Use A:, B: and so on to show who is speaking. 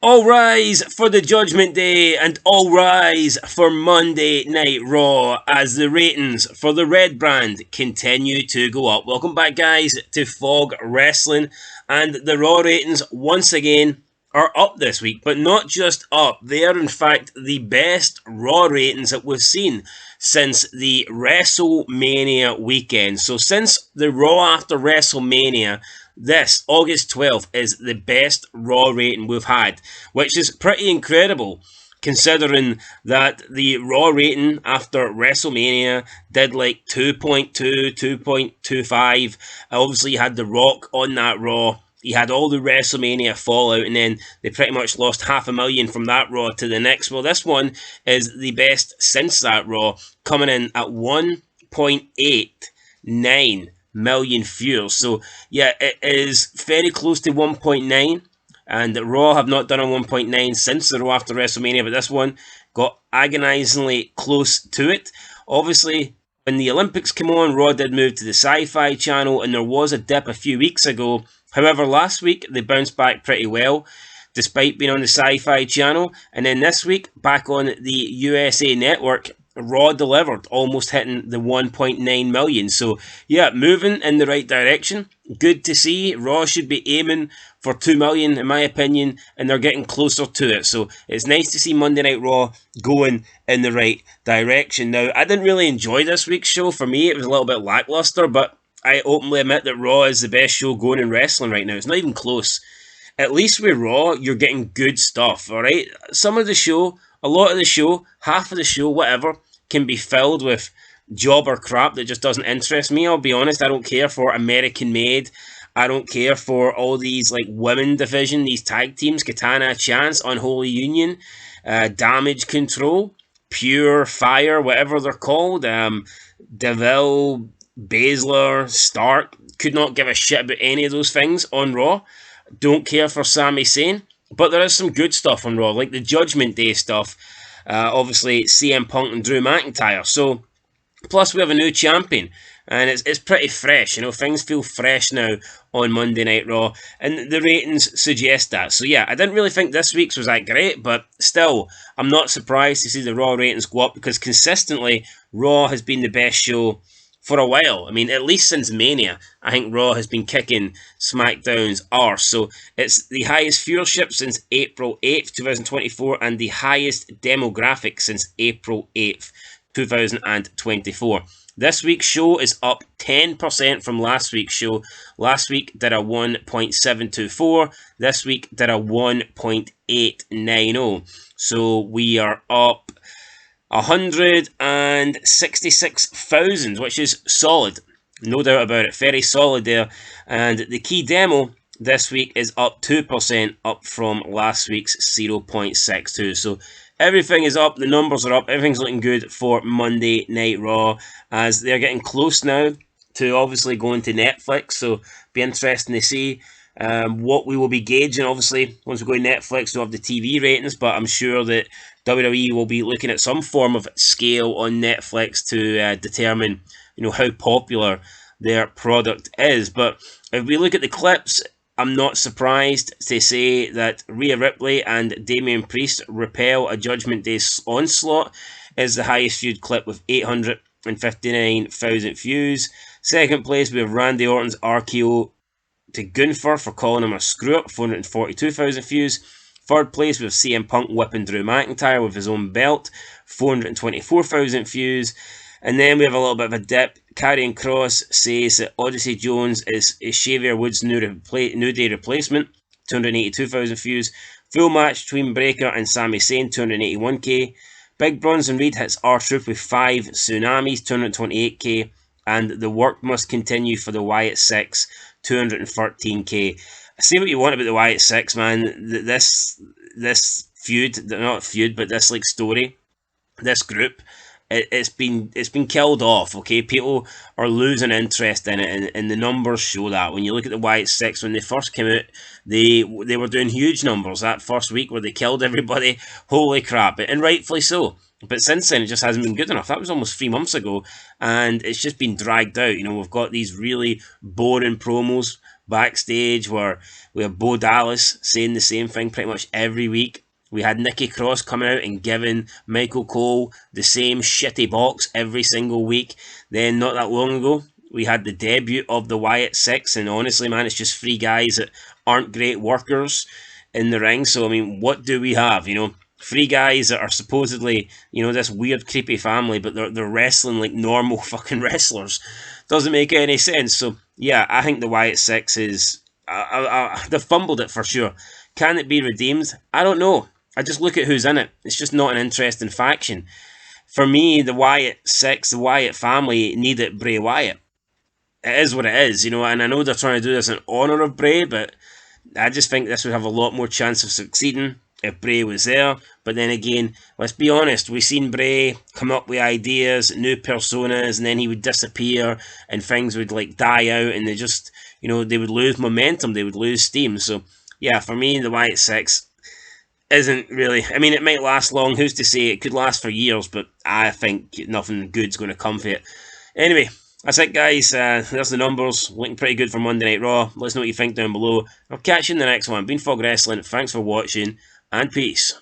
A: All rise for the Judgment Day and all rise for Monday Night Raw as the ratings for the Red brand continue to go up. Welcome back, guys, to Fog Wrestling. And the Raw ratings, once again, are up this week, but not just up. They are, in fact, the best Raw ratings that we've seen since the Wrestlemania weekend. So, since the Raw after Wrestlemania, this August 12th is the best Raw rating we've had, which is pretty incredible considering that the Raw rating after WrestleMania did like 2.2, 2.25. Obviously, you had The Rock on that Raw. You had all the WrestleMania fallout, and then they pretty much lost 500,000 from that Raw to the next. Well, this one is the best since that Raw, coming in at 1.89 million viewers. So, yeah, it is very close to 1.9. And Raw have not done a 1.9 since the Raw after WrestleMania, but this one got agonisingly close to it. Obviously, when the Olympics came on, Raw did move to the Sci-Fi channel, and there was a dip a few weeks ago. However, last week, they bounced back pretty well, despite being on the Sci-Fi channel. And then this week, back on the USA Network, Raw delivered, almost hitting the 1.9 million. So, yeah, moving in the right direction. Good to see. Raw should be aiming for 2 million, in my opinion, and they're getting closer to it. So, it's nice to see Monday Night Raw going in the right direction. Now, I didn't really enjoy this week's show. For me, it was a little bit lackluster, but I openly admit that Raw is the best show going in wrestling right now. It's not even close. At least with Raw, you're getting good stuff, alright? Some of the show, a lot of the show, half of the show, whatever, can be filled with jobber crap that just doesn't interest me. I'll be honest, I don't care for American Made. I don't care for all these like women division, these tag teams, Katana Chance, Unholy Union, Damage Control, Pure Fire, whatever they're called, Deville, Baszler, Stark. Could not give a shit about any of those things on Raw. Don't care for Sami Zayn. But there is some good stuff on Raw, like the Judgment Day stuff. Obviously, CM Punk and Drew McIntyre. So, plus we have a new champion. And it's pretty fresh. You know, things feel fresh now on Monday Night Raw. And the ratings suggest that. So, yeah, I didn't really think this week's was that great. But still, I'm not surprised to see the Raw ratings go up. Because consistently, Raw has been the best show for a while. I mean, at least since Mania, I think Raw has been kicking SmackDown's arse. So it's the highest viewership since April 8th, 2024, and the highest demographic since April 8th, 2024. This week's show is up 10% from last week's show. Last week did a 1.724. This week did a 1.890. So we are up 166,000, which is solid. No doubt about it. Very solid there. And the key demo this week is up 2%, up from last week's 0.62. So everything is up. The numbers are up. Everything's looking good for Monday Night Raw, as they're getting close now to obviously going to Netflix. So be interesting to see what we will be gauging. Obviously, once we go to Netflix, we'll have the TV ratings, but I'm sure that WWE will be looking at some form of scale on Netflix to determine, you know, how popular their product is. But if we look at the clips, I'm not surprised to say that Rhea Ripley and Damian Priest repel a Judgment Day onslaught is the highest viewed clip with 859,000 views. Second place, we have Randy Orton's RKO to Gunther for calling him a screw-up, 442,000 views. Third place, we have CM Punk whipping Drew McIntyre with his own belt, 424,000 views. And then we have a little bit of a dip. Karrion Kross says that Odyssey Jones is Xavier Woods' New Day replacement, 282,000 views. Full match between Breakker and Sami Zayn, 281k. Big Bronson Reed hits R-Truth with 5 tsunamis, 228k. And the work must continue for the Wyatt 6, 213k. Say what you want about the Wyatt 6, man. This feud, not feud, but this like story, this group, it's been killed off. Okay, people are losing interest in it, and the numbers show that. When you look at the Wyatt 6, when they first came out, they were doing huge numbers that first week where they killed everybody. Holy crap, and rightfully so. But since then, it just hasn't been good enough. That was almost 3 months ago, and it's just been dragged out. You know, we've got these really boring promos backstage where we have Bo Dallas saying the same thing pretty much every week. We had Nikki Cross coming out and giving Michael Cole the same shitty box every single week. Then, not that long ago, we had the debut of the Wyatt Six, and honestly, man, it's just three guys that aren't great workers in the ring. So, I mean, what do we have? Three guys that are supposedly, this weird, creepy family, but they're wrestling like normal fucking wrestlers. Doesn't make any sense. So, yeah, I think the Wyatt Six is. They've fumbled it for sure. Can it be redeemed? I don't know. I just look at who's in it. It's just not an interesting faction. For me, the Wyatt Six, the Wyatt family needed Bray Wyatt. It is what it is, and I know they're trying to do this in honour of Bray, but I just think this would have a lot more chance of succeeding if Bray was there. But then again, let's be honest, we've seen Bray come up with ideas, new personas, and then he would disappear and things would like die out and they just, they would lose momentum, they would lose steam. So yeah, for me, the Wyatt Six isn't really, I mean, it might last long, who's to say? It could last for years, but I think nothing good's going to come from it. Anyway, that's it, guys. There's the numbers. Looking pretty good for Monday Night Raw. Let us know what you think down below. I'll catch you in the next one. Been Fog Wrestling. Thanks for watching, and peace.